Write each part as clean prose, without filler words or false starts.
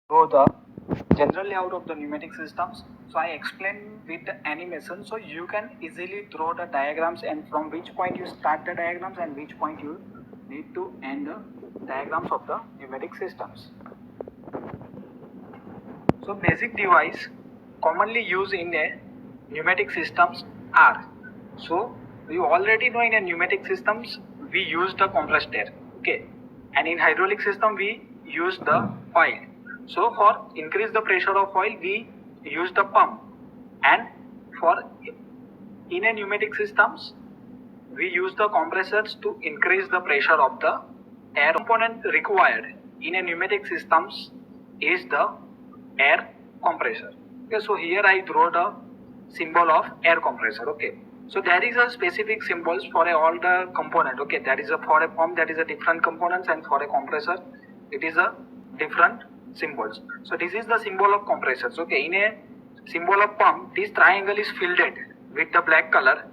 Go the general layout of the pneumatic systems. So I explain with the animation, so you can easily draw the diagrams and from which point you start the diagrams and which point you need to end the diagrams of the pneumatic systems. So basic device commonly used in a pneumatic systems are, so you already know in a pneumatic systems we use the compressed air, okay, and in hydraulic system we use the oil. So for increase the pressure of oil we use the pump, and for in a pneumatic systems we use the compressors to increase the pressure of the air. Component required in a pneumatic systems is the air compressor. Okay, so here I draw the symbol of air compressor. Okay, so there is a specific symbols for all the component. Okay, that is a for a pump that is a different components, and for a compressor it is a different symbols. So this is the symbol of compressors. Okay, in a symbol of pump this triangle is filled with the black color,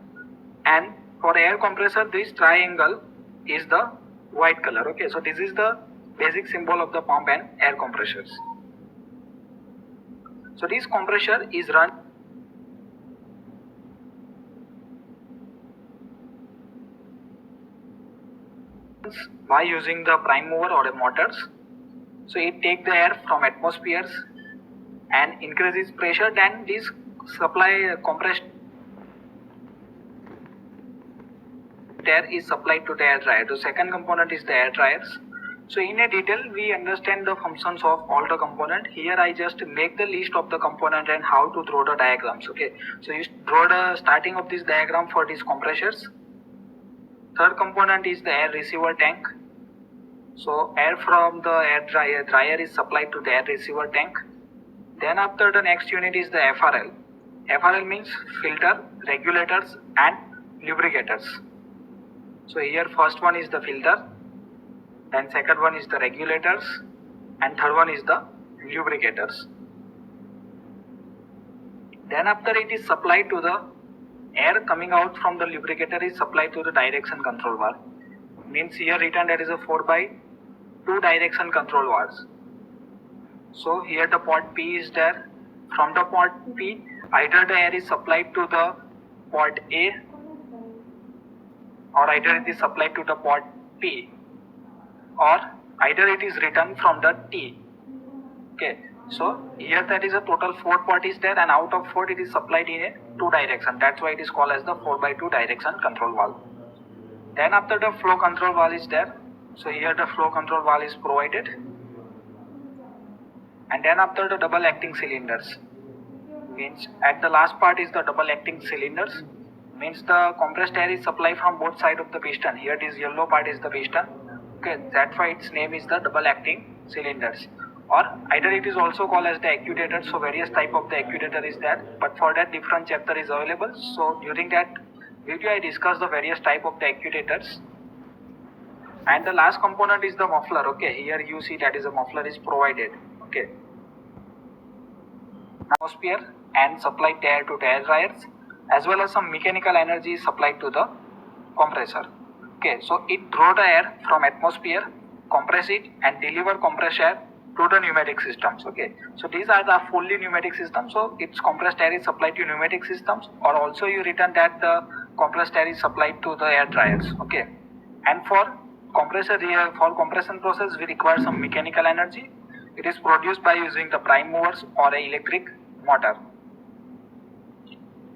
and for air compressor this triangle is the white color. Okay, so this is the basic symbol of the pump and air compressors. So this compressor is run by using the prime mover or a motors. So it take the air from atmospheres and increases pressure, then this supply compressed air is supplied to the air dryer. The second component is the air dryers. So in a detail we understand the functions of all the component. Here I just make the list of the component and how to draw the diagrams. Okay, so you draw the starting of this diagram for these compressors. Third component is the air receiver tank. So air from the air dryer is supplied to the air receiver tank. Then after the next unit is the FRL. FRL means filter, regulators and lubricators. So here first one is the filter, then second one is the regulators, and third one is the lubricators. Then after it is supplied to the air coming out from the lubricator is supplied to the direction control valve. Means here written that is a 4x2 direction control valves. So here the port P is there. From the port P either the air is supplied to the port A or either it is supplied to the port P, or either it is written from the T. Okay, so here that is a total 4 port is there, and out of 4 it is supplied in a 2 direction. That's why it is called as the 4x2 direction control valve. Then after the flow control valve is there. So here the flow control valve is provided. And then after the double acting cylinders, means at the last part is the double acting cylinders, means the compressed air is supplied from both sides of the piston. Here this yellow part is the piston. Okay, that's why its name is the double acting cylinders, or either it is also called as the actuator. So various type of the actuator is there, but for that different chapter is available. So during that video I discuss the various type of the actuators. And the last component is the muffler. Okay, here you see that is a muffler is provided. Okay, atmosphere and supplied air to the air dryers, as well as some mechanical energy is supplied to the compressor. Okay, so it draw the air from atmosphere, compress it and deliver compressed air to the pneumatic systems. Okay, so these are the fully pneumatic systems. So its compressed air is supplied to pneumatic systems, or also you written that the compressed air is supplied to the air dryers. Okay, and for compressor here, for compression process we require some mechanical energy. It is produced by using the prime movers or a electric motor.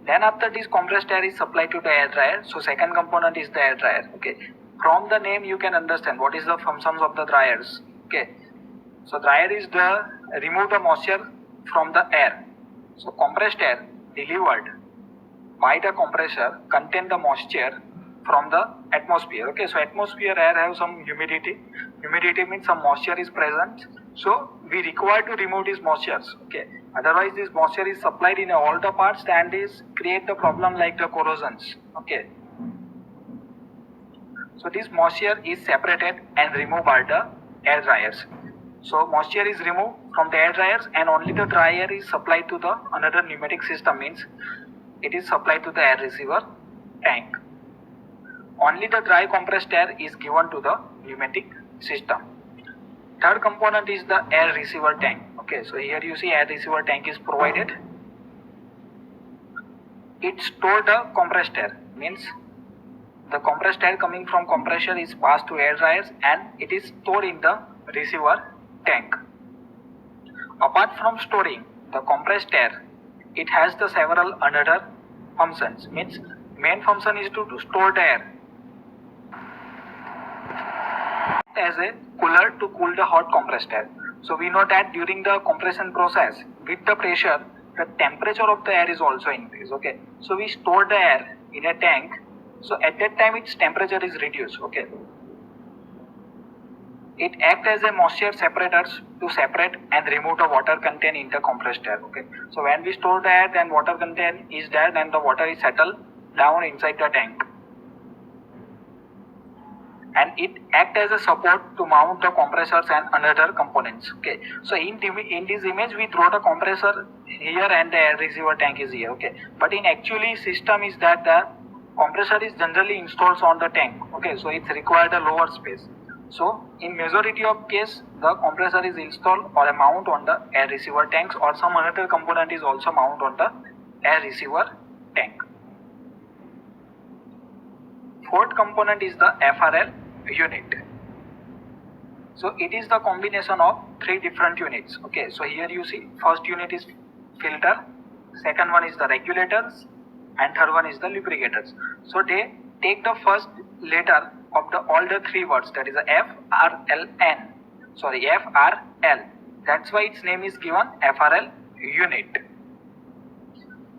Then after this compressed air is supplied to the air dryer. So second component is the air dryer. Okay, from the name you can understand what is the functions of the dryers. Okay, so dryer is the remove the moisture from the air. So compressed air delivered by the compressor contain the moisture from the atmosphere. Okay, so atmosphere air have some humidity. Humidity means some moisture is present. So we require to remove these moistures. Okay, otherwise this moisture is supplied in all the parts and is create the problem like the corrosions. Okay, so this moisture is separated and removed by the air dryers. So moisture is removed from the air dryers and only the dry air is supplied to the another pneumatic system, means it is supplied to the air receiver tank. Only the dry compressed air is given to the pneumatic system. Third component is the air receiver tank. Okay. Okay, so here you see air receiver tank is provided. It stored the compressed air, means the compressed air coming from compressor is passed to air dryers and it is stored in the receiver tank. Apart from storing the compressed air, it has the several another functions. Means main function is to store the air as a cooler to cool the hot compressed air. So we know that during the compression process, with the pressure, the temperature of the air is also increased. Okay, so we store the air in a tank. So at that time, its temperature is reduced. Okay, it acts as a moisture separators to separate and remove the water content in the compressed air. Okay, so when we store the air, then water content is there, then the water is settled down inside the tank. And it acts as a support to mount the compressors and another components. Okay, so in this image we throw the compressor here and the air receiver tank is here. Okay, but in actually system is that the compressor is generally installed on the tank. Okay, so it's required a lower space. So in majority of case the compressor is installed or a mount on the air receiver tanks, or some another component is also mount on the air receiver tank. Fourth component is the FRL unit. So it is the combination of three different units. Okay, so here you see first unit is filter, second one is the regulators, and third one is the lubricators. So they take the first letter of all the three words, that is the FRLN. Sorry, FRL. That's why its name is given FRL unit.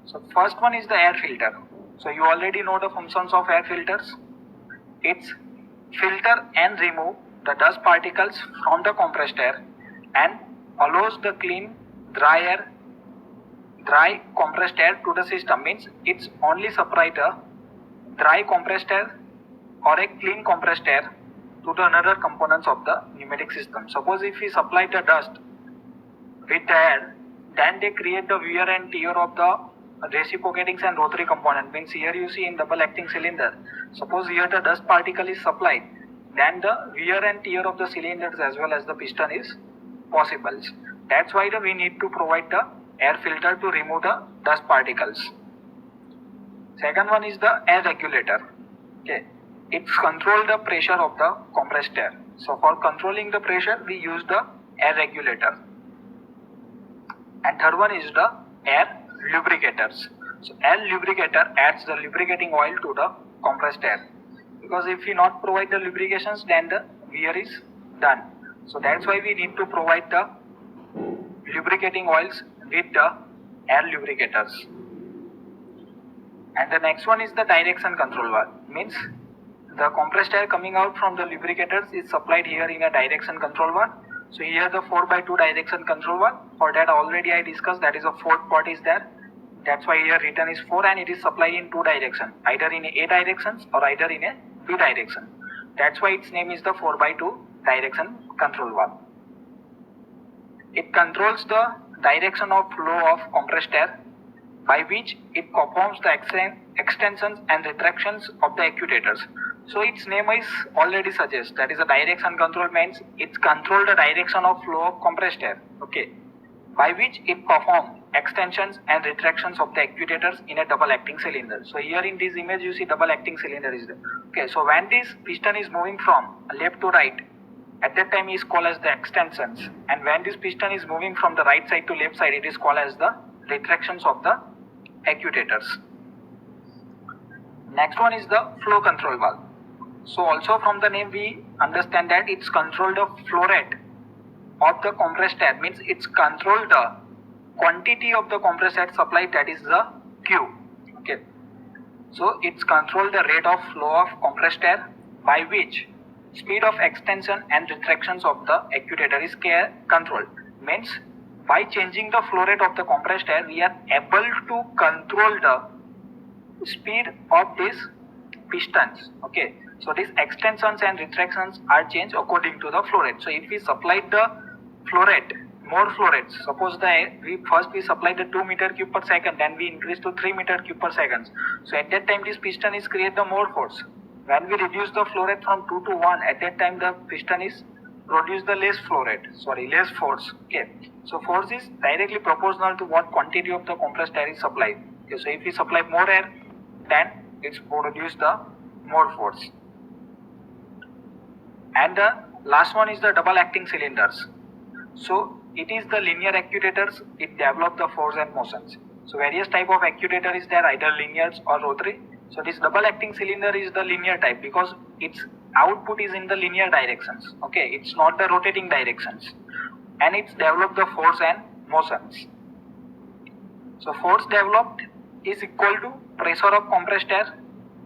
So first one is the air filter. So you already know the functions of air filters. It's filter and remove the dust particles from the compressed air and allows the clean, dry compressed air to the system. Means it's only supply the dry compressed air or a clean compressed air to the another components of the pneumatic system. Suppose if we supply the dust with the air, then they create the wear and tear of the reciprocating and rotary component. Means here you see in double acting cylinder, suppose here the dust particle is supplied, then the wear and tear of the cylinders as well as the piston is possible. That's why we need to provide the air filter to remove the dust particles. Second one is the air regulator. Okay, it's control the pressure of the compressed air. So for controlling the pressure, we use the air regulator. And third one is the air lubricators. So air lubricator adds the lubricating oil to the compressed air, because if we not provide the lubrications, then the wear is done. So that's why we need to provide the lubricating oils with the air lubricators. And the next one is the direction control valve. Means the compressed air coming out from the lubricators is supplied here in a direction control valve. So here the 4x2 direction control valve. For that already I discussed, that is a fourth part is there. That's why here written is 4, and it is supplied in two directions, either in A directions or either in a B direction. That's why its name is the 4x2 direction control valve. It controls the direction of flow of compressed air, by which it performs the extensions and retractions of the actuators. So its name is already suggests, that is a direction control, means it controls the direction of flow of compressed air. Okay, by which it performs extensions and retractions of the actuators in a double acting cylinder. So here in this image you see double acting cylinder is there. Okay, so when this piston is moving from left to right, at that time is called as the extensions, and when this piston is moving from the right side to left side, it is called as the retractions of the actuators. Next one is the flow control valve. So also from the name we understand that it's control the flow rate of the compressed air, means it's control the quantity of the compressed air supplied, that is the Q. Okay, so it's control the rate of flow of compressed air, by which speed of extension and retractions of the actuator is controlled. Means by changing the flow rate of the compressed air, we are able to control the speed of these pistons. Okay, so these extensions and retractions are changed according to the flow rate. So if we supply the flow rate, more flow rates, suppose we supply the 2 meter cube per second, then we increase to 3 meter cube per second. So at that time this piston is create the more force. When we reduce the flow rate from 2 to 1, at that time the piston is produce the less force. Okay, so force is directly proportional to what quantity of the compressed air is supplied. Okay, so if we supply more air, then it's produce the more force. And the last one is the double acting cylinders. So it is the linear actuators, it develop the force and motions. So various type of actuator is there, either linear or rotary. So this double acting cylinder is the linear type because its output is in the linear directions. Okay, it's not the rotating directions, and it's develop the force and motions. So force developed is equal to pressure of compressed air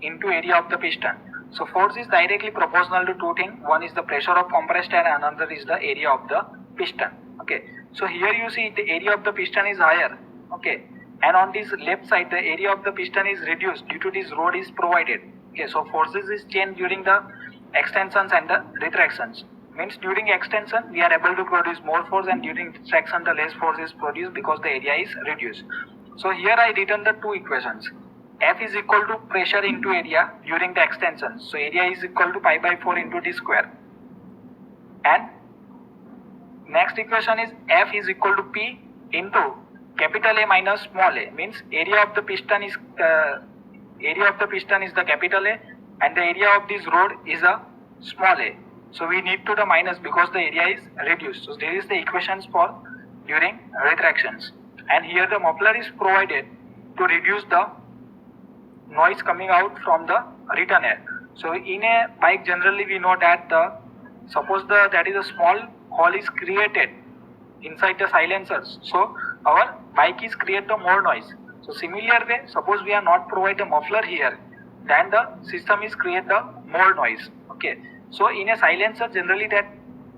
into area of the piston. So force is directly proportional to two things. One is the pressure of compressed air, and another is the area of the piston. Okay, so here you see the area of the piston is higher. Okay, and on this left side the area of the piston is reduced due to this rod is provided. Okay, so forces is changed during the extensions and the retractions. Means during extension we are able to produce more force, and during retraction the less force is produced because the area is reduced. So here I written the two equations. F is equal to pressure into area during the extension. So area is equal to pi by 4 into d square. And next equation is F is equal to P into capital A minus small a. Means area of the piston is the capital A, and the area of this rod is a small a. So we need to the minus because the area is reduced. So there is the equations for during retractions. And here the muffler is provided to reduce the noise coming out from the return air. So in a bike generally we know that suppose that is a small hole is created inside the silencers, so our bike is create the more noise. So similar way, suppose we are not provide the muffler here, then the system is create the more noise. Okay, so in a silencer generally that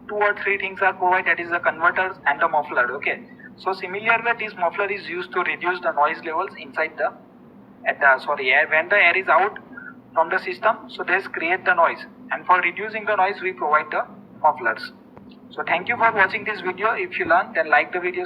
2 or 3 things are provided, that is the converters and the muffler. Okay, so similar way this muffler is used to reduce the noise levels inside the air when the air is out from the system. So this create the noise, and for reducing the noise we provide the mufflers. So thank you for watching this video. If you learn, then like the video.